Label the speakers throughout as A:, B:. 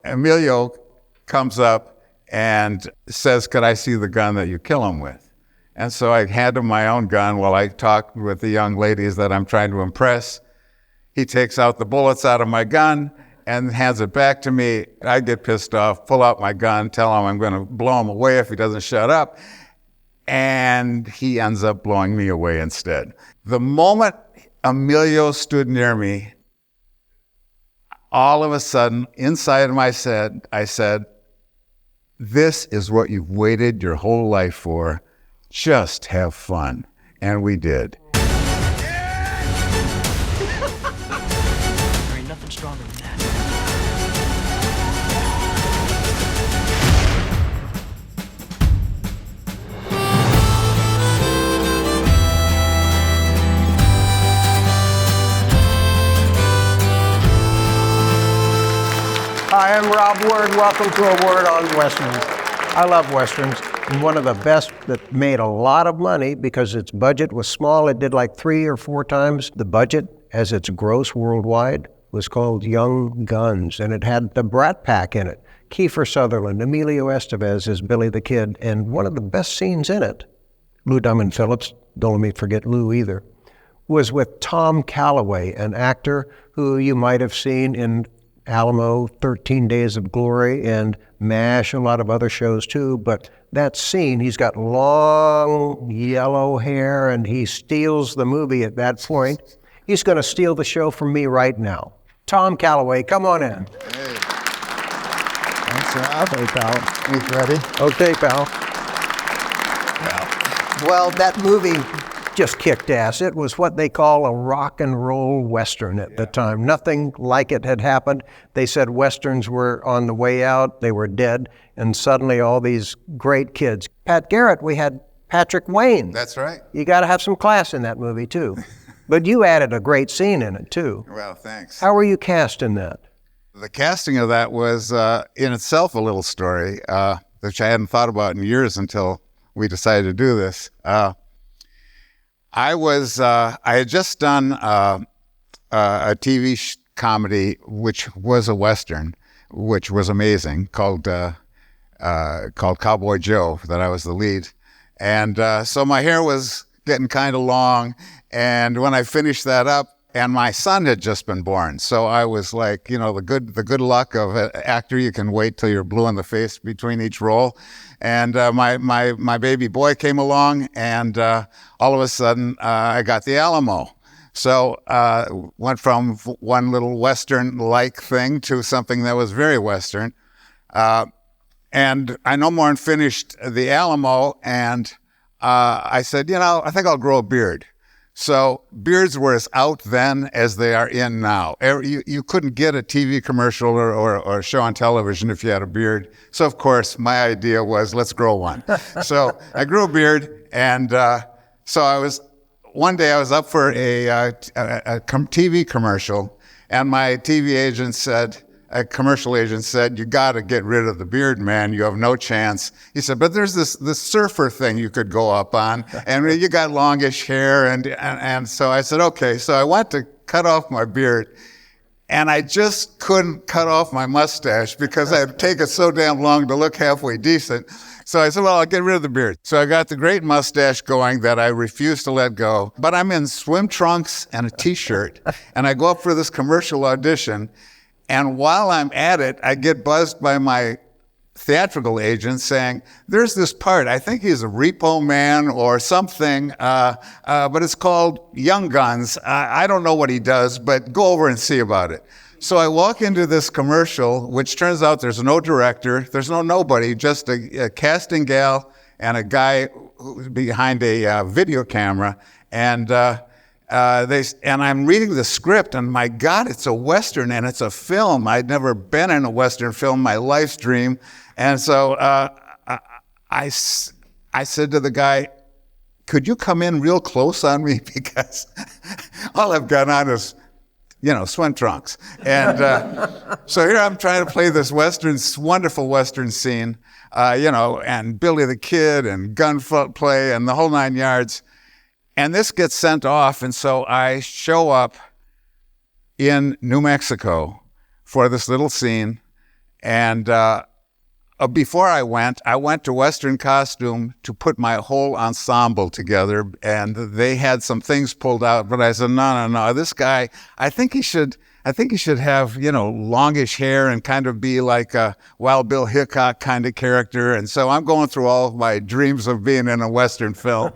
A: Emilio comes up and says, could I see the gun that you kill him with? And so I hand him my own gun while I talk with the young ladies that I'm trying to impress. He takes out the bullets out of my gun and hands it back to me. I get pissed off, pull out my gun, tell him I'm going to blow him away if he doesn't shut up. And he ends up blowing me away instead. The moment Emilio stood near me, all of a sudden, inside of my head, I said, this is what you've waited your whole life for. Just have fun. And we did.
B: There ain't nothing stronger than that.
C: Hi, I'm Rob Word. Welcome to A Word on Westerns. I love Westerns, and one of the best that made a lot of money because its budget was small. It did like 3 or 4 times the budget as its gross worldwide, was called Young Guns, and it had the Brat Pack in it. Kiefer Sutherland, Emilio Estevez as Billy the Kid, and one of the best scenes in it, Lou Diamond Phillips, don't let me forget Lou either, was with Tom Callaway, an actor who you might have seen in Alamo, 13 Days of Glory, and MASH, a lot of other shows too. But that scene, he's got long yellow hair and he steals the movie at that point. He's going to steal the show from me right now. Tom Callaway, come on in.
A: Hey.
C: Thanks, Rob. Hey, pal.
D: You ready?
C: Okay, pal. Well, that movie just kicked ass. It was what they call a rock and roll Western at the time. Nothing like it had happened. They said Westerns were on the way out, they were dead, and suddenly all these great kids. Pat Garrett, we had Patrick Wayne.
A: That's right.
C: You got to have some class in that movie, too. But you added a great scene in it, too.
A: Well, thanks.
C: How were you cast in that?
A: The casting of that was in itself a little story, which I hadn't thought about in years until we decided to do this. I had just done a TV comedy, which was a Western, which was amazing, called Cowboy Joe, that I was the lead. And so my hair was getting kind of long. And when I finished that up, and my son had just been born. So I was like, the good luck of an actor, you can wait till you're blue in the face between each role. And my baby boy came along, and all of a sudden I got the Alamo. So went from one little Western-like thing to something that was very Western. And I no more than finished the Alamo, and I said, I think I'll grow a beard. So beards were as out then as they are in now. You couldn't get a TV commercial or a show on television if you had a beard. So, of course, my idea was, let's grow one. So I grew a beard, and so one day I was up for a TV commercial, and my TV agent said, a commercial agent said, you got to get rid of the beard, man. You have no chance. He said, but there's this surfer thing you could go up on, and you got longish hair. And so I said, okay. So I went to cut off my beard, and I just couldn't cut off my mustache because I had taken so damn long to look halfway decent. So I said, well, I'll get rid of the beard. So I got the great mustache going that I refused to let go. But I'm in swim trunks and a T-shirt, and I go up for this commercial audition. And while I'm at it, I get buzzed by my theatrical agent saying, there's this part, I think he's a repo man or something, but it's called Young Guns. I don't know what he does, but go over and see about it. So I walk into this commercial, which turns out there's no director, there's nobody, just a casting gal and a guy behind a video camera. And I'm reading the script, and my God, it's a Western, and it's a film. I'd never been in a Western film, my life's dream. And so I said to the guy, could you come in real close on me? Because all I've got on is, swim trunks. And so here I'm trying to play this wonderful Western scene, and Billy the Kid and gunplay and the whole 9 yards. And this gets sent off, and so I show up in New Mexico for this little scene, And before I went to Western Costume to put my whole ensemble together, and they had some things pulled out, but I said, no, this guy, I think he should have, longish hair and kind of be like a Wild Bill Hickok kind of character. And so I'm going through all of my dreams of being in a Western film.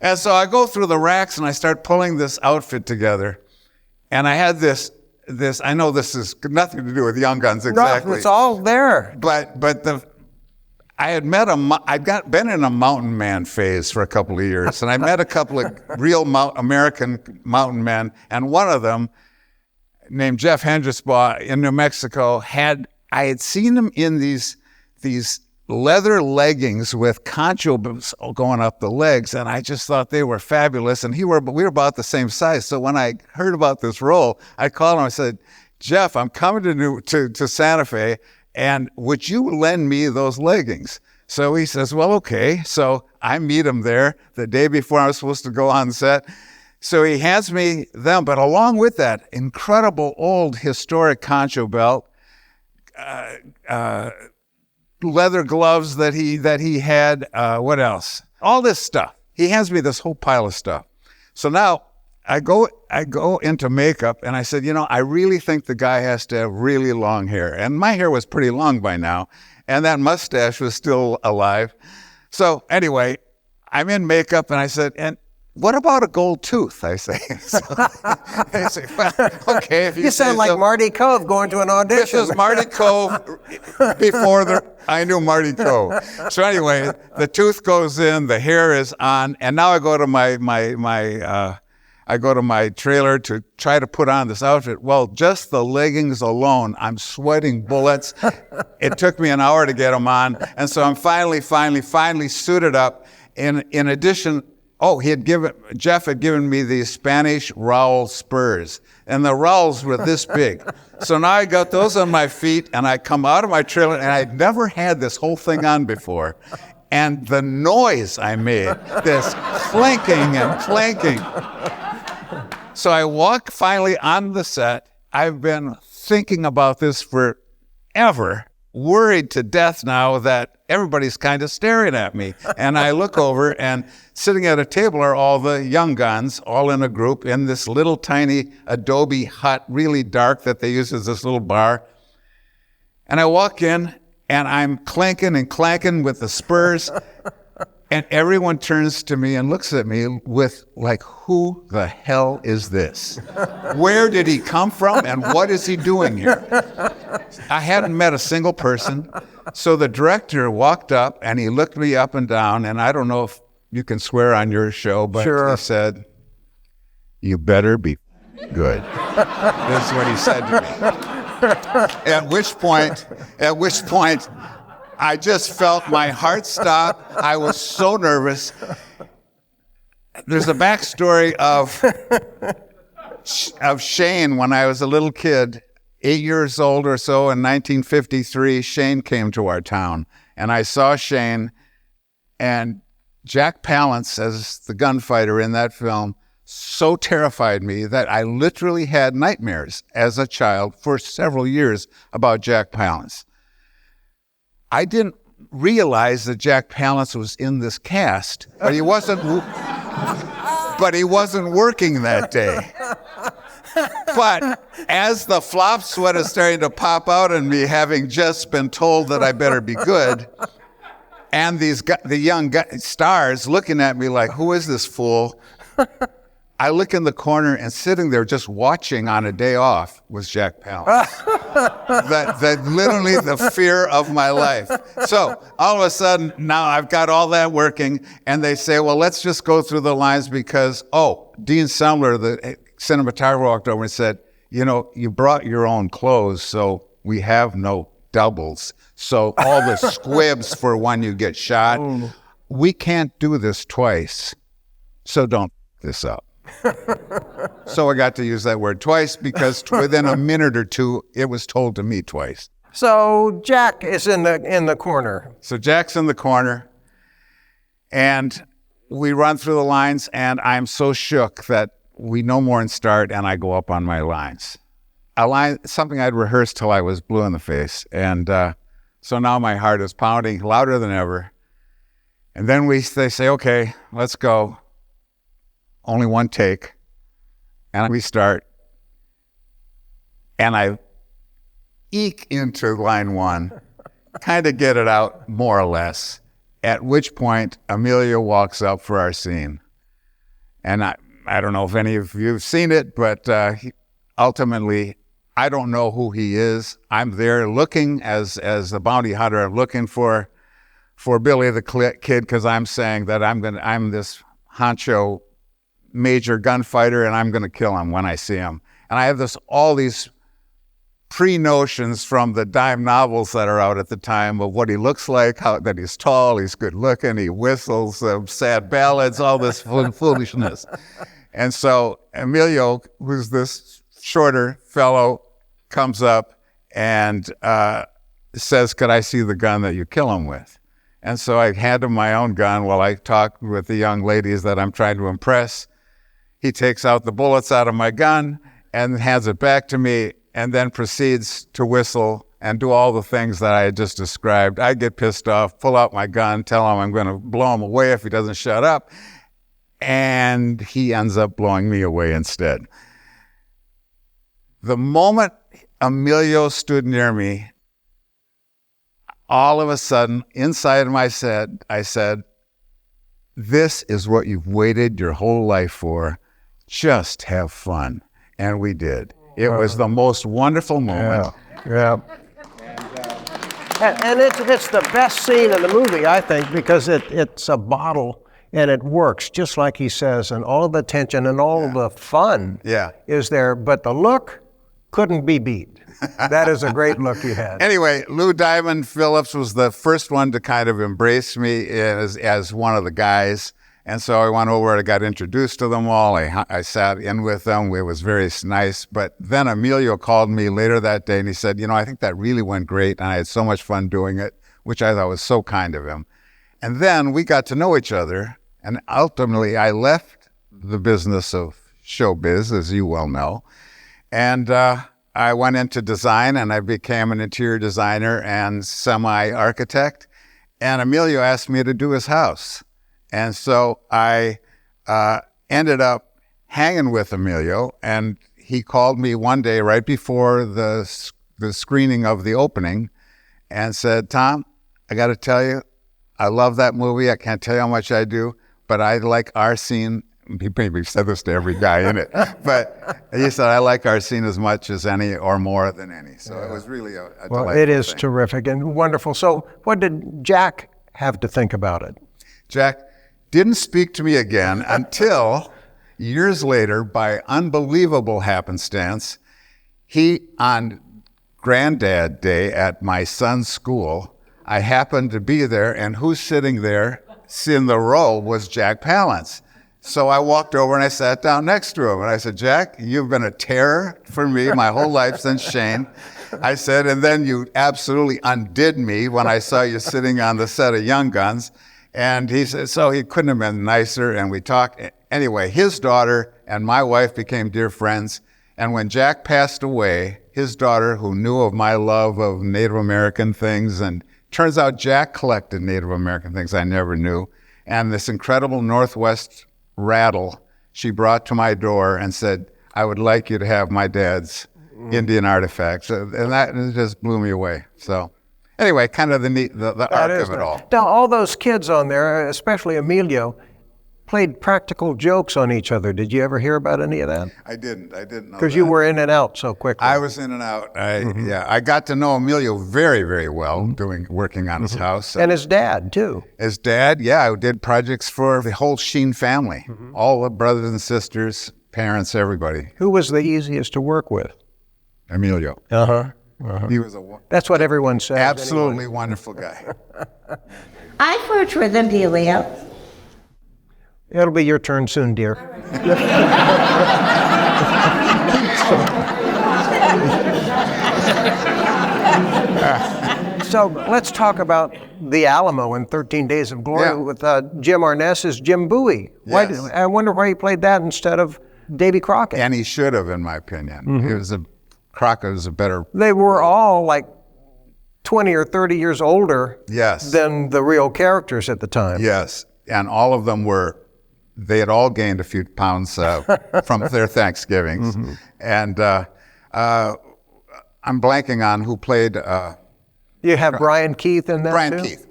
A: And so I go through the racks and I start pulling this outfit together. And I had this, I know this is nothing to do with Young Guns exactly.
C: No, it's all there.
A: But I had been in a mountain man phase for a couple of years, and I met a couple of real American mountain men, and one of them, named Jeff Hendrisbaugh in New Mexico, I had seen him in these leather leggings with concho going up the legs, and I just thought they were fabulous, and we were about the same size. So when I heard about this role, I called him. I said, Jeff, I'm coming to Santa Fe, and would you lend me those leggings? So he says, well, okay. So I meet him there the day before I was supposed to go on set. So he hands me them, but along with that incredible old historic concho belt, leather gloves that he had, what else? All this stuff. He hands me this whole pile of stuff. So now I go into makeup, and I said, I really think the guy has to have really long hair. And my hair was pretty long by now, and that mustache was still alive. So anyway, I'm in makeup, and I said, and what about a gold tooth, I say. So I say, well, okay. If you
C: sound like
A: so.
C: Marty Cove going to an audition.
A: This is Marty Cove before I knew Marty Cove. So anyway, the tooth goes in, the hair is on, and now I go to my trailer to try to put on this outfit. Well, just the leggings alone, I'm sweating bullets. It took me an hour to get them on, and so I'm finally suited up. In addition, Jeff had given me these Spanish rowel spurs, and the rowels were this big. So now I got those on my feet, and I come out of my trailer, and I'd never had this whole thing on before. And the noise I made, this clinking and clanking. So I walk finally on the set. I've been thinking about this forever, worried to death now that everybody's kind of staring at me. And I look over, and sitting at a table are all the young guns, all in a group in this little tiny adobe hut, really dark, that they use as this little bar. And I walk in, and I'm clanking and clanking with the spurs, and everyone turns to me and looks at me with like, who the hell is this? Where did he come from, and what is he doing here? I hadn't met a single person. So the director walked up, and he looked me up and down, and I don't know if you can swear on your show, but
C: Sure.
A: He said, you better be good. That's what he said to me. At which point, I just felt my heart stop. I was so nervous. There's a backstory of Sheen. When I was a little kid, 8 years old or so, in 1953, Sheen came to our town. And I saw Sheen, and Jack Palance, as the gunfighter in that film, so terrified me that I literally had nightmares as a child for several years about Jack Palance. I didn't realize that Jack Palance was in this cast, but he wasn't working that day. But as the flop sweat is starting to pop out in me, having just been told that I better be good, and the young stars looking at me like, who is this fool? I look in the corner, and sitting there just watching on a day off was Jack Palance. that literally the fear of my life. So all of a sudden, now I've got all that working, and they say, well, let's just go through the lines because, Dean Semler, the cinematographer, walked over and said, you brought your own clothes, so we have no doubles. So all the squibs for when you get shot, we can't do this twice, so don't f this up. So I got to use that word twice because within a minute or two, it was told to me twice.
C: So Jack is in the corner.
A: So Jack's in the corner, and we run through the lines, and I'm so shook that we no more and start, and I go up on my lines. a line, something I'd rehearsed till I was blue in the face. And so now my heart is pounding louder than ever. And then they say, okay, let's go. Only one take. And we start. And I eke into line one, kind of get it out more or less, at which point Emilio walks up for our scene. And I don't know if any of you have seen it, but ultimately, I don't know who he is. I'm there looking as the bounty hunter. I'm looking for Billy the Kid, because I'm saying that I'm this honcho major gunfighter, and I'm going to kill him when I see him. And I have all these pre-notions from the dime novels that are out at the time of what he looks like, that he's tall, he's good looking, he whistles sad ballads, all this foolishness. And so Emilio, who's this shorter fellow, comes up and says, could I see the gun that you kill him with? And so I hand him my own gun while I talk with the young ladies that I'm trying to impress. He takes out the bullets out of my gun and hands it back to me, and then proceeds to whistle and do all the things that I had just described. I get pissed off, pull out my gun, tell him I'm going to blow him away if he doesn't shut up. And he ends up blowing me away instead. The moment Emilio stood near me, all of a sudden, inside my head, I said, this is what you've waited your whole life for. Just have fun. And we did. It was the most wonderful moment.
C: Yeah. And it's the best scene in the movie, I think, because it's a bottle and it works, just like he says, and all the tension and all the fun is there, but the look couldn't be beat. That is a great look you had.
A: Anyway, Lou Diamond Phillips was the first one to kind of embrace me as one of the guys. And so I went over and I got introduced to them all. I sat in with them. It was very nice. But then Emilio called me later that day and he said, I think that really went great and I had so much fun doing it, which I thought was so kind of him. And then we got to know each other. And ultimately, I left the business of showbiz, as you well know. And I went into design and I became an interior designer and semi-architect. And Emilio asked me to do his house. And so I ended up hanging with Emilio, and he called me one day right before the screening of the opening and said, Tom, I got to tell you, I love that movie. I can't tell you how much I do, but I like our scene. He maybe said this to every guy in it, but he said, I like our scene as much as any or more than any. So it was really a delightful
C: it is
A: thing.
C: Terrific and wonderful. So what did Jack have to think about it?
A: Jack didn't speak to me again until years later, by unbelievable happenstance, on Granddad Day at my son's school, I happened to be there, and who's sitting there in the row was Jack Palance. So I walked over and I sat down next to him, and I said, Jack, you've been a terror for me my whole life since Sheen. I said, and then you absolutely undid me when I saw you sitting on the set of Young Guns. And he said, so he couldn't have been nicer, and we talked. Anyway, his daughter and my wife became dear friends, and when Jack passed away, his daughter, who knew of my love of Native American things, and turns out Jack collected Native American things I never knew, and this incredible Northwest rattle she brought to my door and said, I would like you to have my dad's Indian artifacts, and that just blew me away. So. Anyway, kind of the arc of it all.
C: Now, all those kids on there, especially Emilio, played practical jokes on each other. Did you ever hear about any of that?
A: I didn't know
C: because you were in and out so quickly.
A: I was in and out. I got to know Emilio very, very well working on his house.
C: And his dad, too.
A: His dad, I did projects for the whole Sheen family. All the brothers and sisters, parents, everybody.
C: Who was the easiest to work with?
A: Emilio. He was
C: That's what everyone says.
A: Absolutely wonderful guy.
D: I've worked with Emilio.
C: It'll be your turn soon, dear. So let's talk about the Alamo in 13 Days of Glory with Jim Arness as Jim Bowie.
A: Yes.
C: I wonder why he played that instead of Davy Crockett.
A: And he should have, in my opinion. He was a Crockett is a better.
C: They were all like 20 or 30 years older
A: Yes.
C: than the real characters at the time.
A: Yes, and all of them they had all gained a few pounds from their Thanksgivings.
C: Mm-hmm.
A: And I'm blanking on who played.
C: You have Brian Keith in that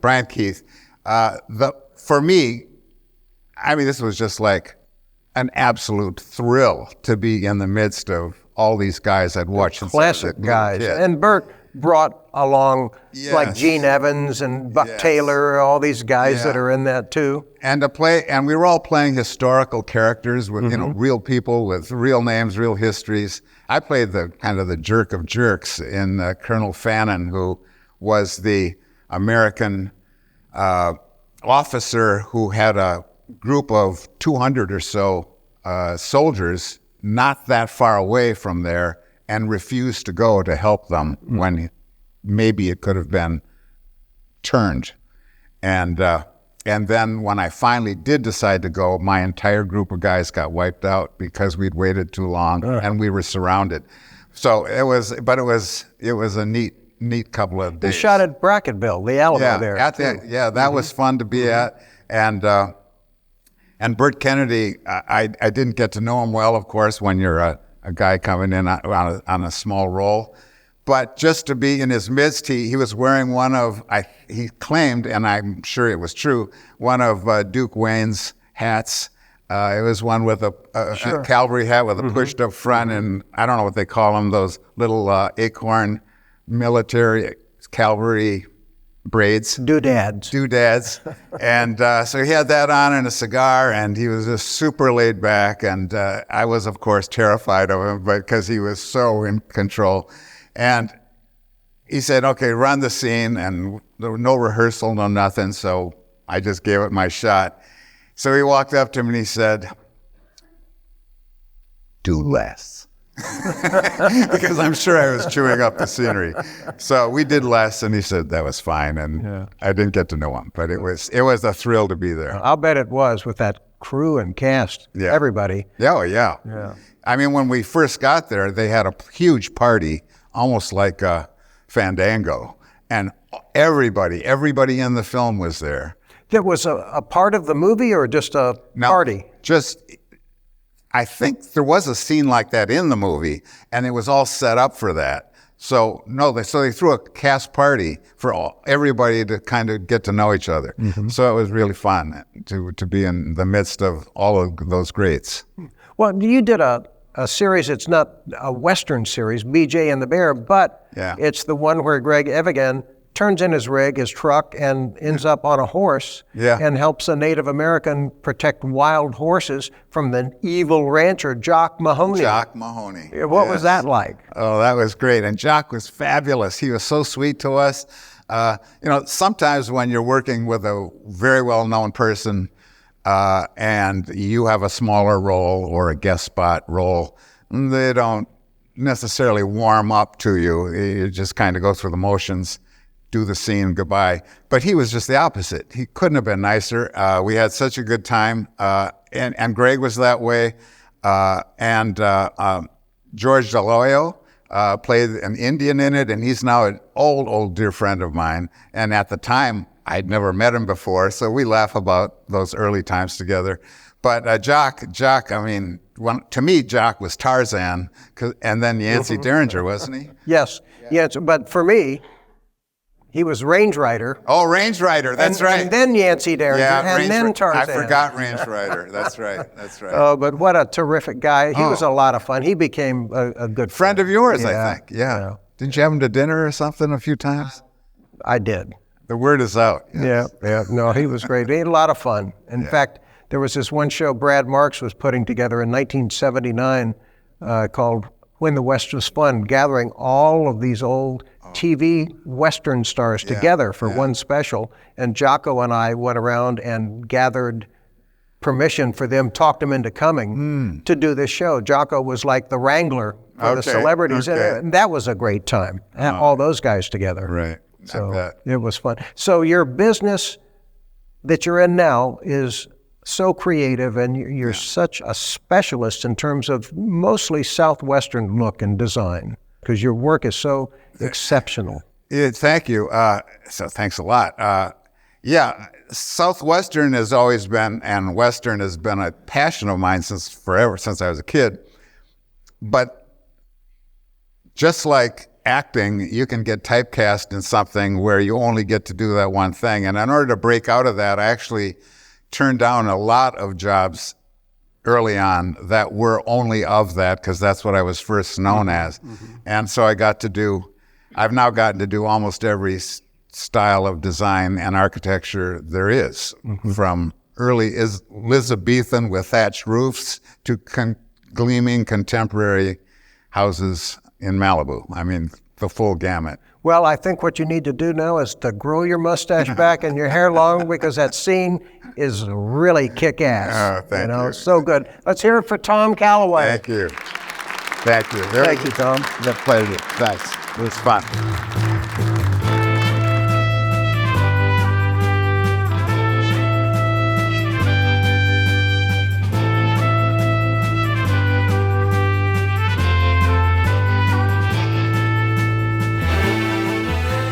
A: Brian Keith. For me, I mean, this was just like an absolute thrill to be in the midst of all these guys I'd watched.
C: Classic guys. And Burt brought along like Gene Evans and Buck Taylor, all these guys that are in that too.
A: And we were all playing historical characters with real people with real names, real histories. I played the kind of the jerk of jerks in Colonel Fannin, who was the American officer who had a group of 200 or so soldiers not that far away from there and refused to go to help them when maybe it could have been turned. And then when I finally did decide to go, my entire group of guys got wiped out because we'd waited too long and we were surrounded. So it was a neat couple of days.
C: They shot at Bracketville, the Alamo there.
A: That was fun to be at. And Burt Kennedy, I didn't get to know him well, of course, when you're a guy coming in on a small role. But just to be in his midst, he was wearing he claimed, and I'm sure it was true, one of Duke Wayne's hats. It was one with a cavalry hat with a pushed up front, and I don't know what they call them, those little acorn military cavalry braids. Doodads. And so he had that on and a cigar, and he was just super laid back. And I was, of course, terrified of him because he was so in control. And he said, okay, run the scene. And there was no rehearsal, no nothing. So I just gave it my shot. So he walked up to me and he said, do less. Because I'm sure I was chewing up the scenery. So we did less, and he said that was fine, and I didn't get to know him, but it was a thrill to be there.
C: I'll bet it was with that crew and cast, everybody.
A: Yeah. I mean, when we first got there, they had a huge party, almost like a Fandango, and everybody in the film was there.
C: That was a part of the movie or just a party?
A: I think there was a scene like that in the movie, and it was all set up for that. So they threw a cast party for everybody to kind of get to know each other. Mm-hmm. So it was really fun to be in the midst of all of those greats.
C: Well, you did a series. It's not a Western series, BJ and the Bear, but it's the one where Greg Evigan turns in his rig, his truck, and ends up on a horse and helps a Native American protect wild horses from the evil rancher, Jock Mahoney. What was that like?
A: Oh, that was great. And Jock was fabulous. He was so sweet to us. Sometimes when you're working with a very well-known person and you have a smaller role or a guest spot role, they don't necessarily warm up to you. You just kind of go through the motions, do the scene, goodbye. But he was just the opposite. He couldn't have been nicer. We had such a good time. And Greg was that way. George Deloyo played an Indian in it, and he's now an old dear friend of mine. And at the time, I'd never met him before, so we laugh about those early times together. But Jock, I mean, to me, Jock was Tarzan, and then Yancey Derringer, wasn't he?
C: Yes, but for me, he was Range Rider.
A: Oh, Range Rider, that's right.
C: And then Yancey Derringer, and then Tarzan.
A: I forgot Range Rider, that's right.
C: Oh, but what a terrific guy. He was a lot of fun. He became a good
A: friend of yours, I think. Yeah. Didn't you have him to dinner or something a few times?
C: I did.
A: The word is out. Yes.
C: Yeah. No, he was great. He had a lot of fun. In fact, there was this one show Brad Marks was putting together in 1979 called When the West Was Fun, gathering all of these old TV Western stars together for one special. And Jocko and I went around and gathered permission for them, talked them into coming to do this show. Jocko was like the wrangler for the celebrities. And that was a great time, all those guys together.
A: Right.
C: So it was fun. So your business that you're in now is so creative, and you're such a specialist in terms of mostly Southwestern look and design. because your work is so exceptional.
A: Thank you. So thanks a lot. Yeah, Southwestern has always been, and Western has been a passion of mine since forever, since I was a kid. But just like acting, you can get typecast in something where you only get to do that one thing. And in order to break out of that, I actually turned down a lot of jobs early on that were only of that, because that's what I was first known as. And so I've now gotten to do almost every style of design and architecture there is, from early Elizabethan with thatched roofs to gleaming contemporary houses in Malibu. I mean, the full gamut.
C: Well, I think what you need to do now is to grow your mustache back and your hair long, because that scene is really kick-ass.
A: Oh, thank you.
C: So good. Let's hear it for Tom Callaway.
A: Thank you. Thank you.
C: Thank you, Tom.
A: It's a pleasure. Thanks. It was fun.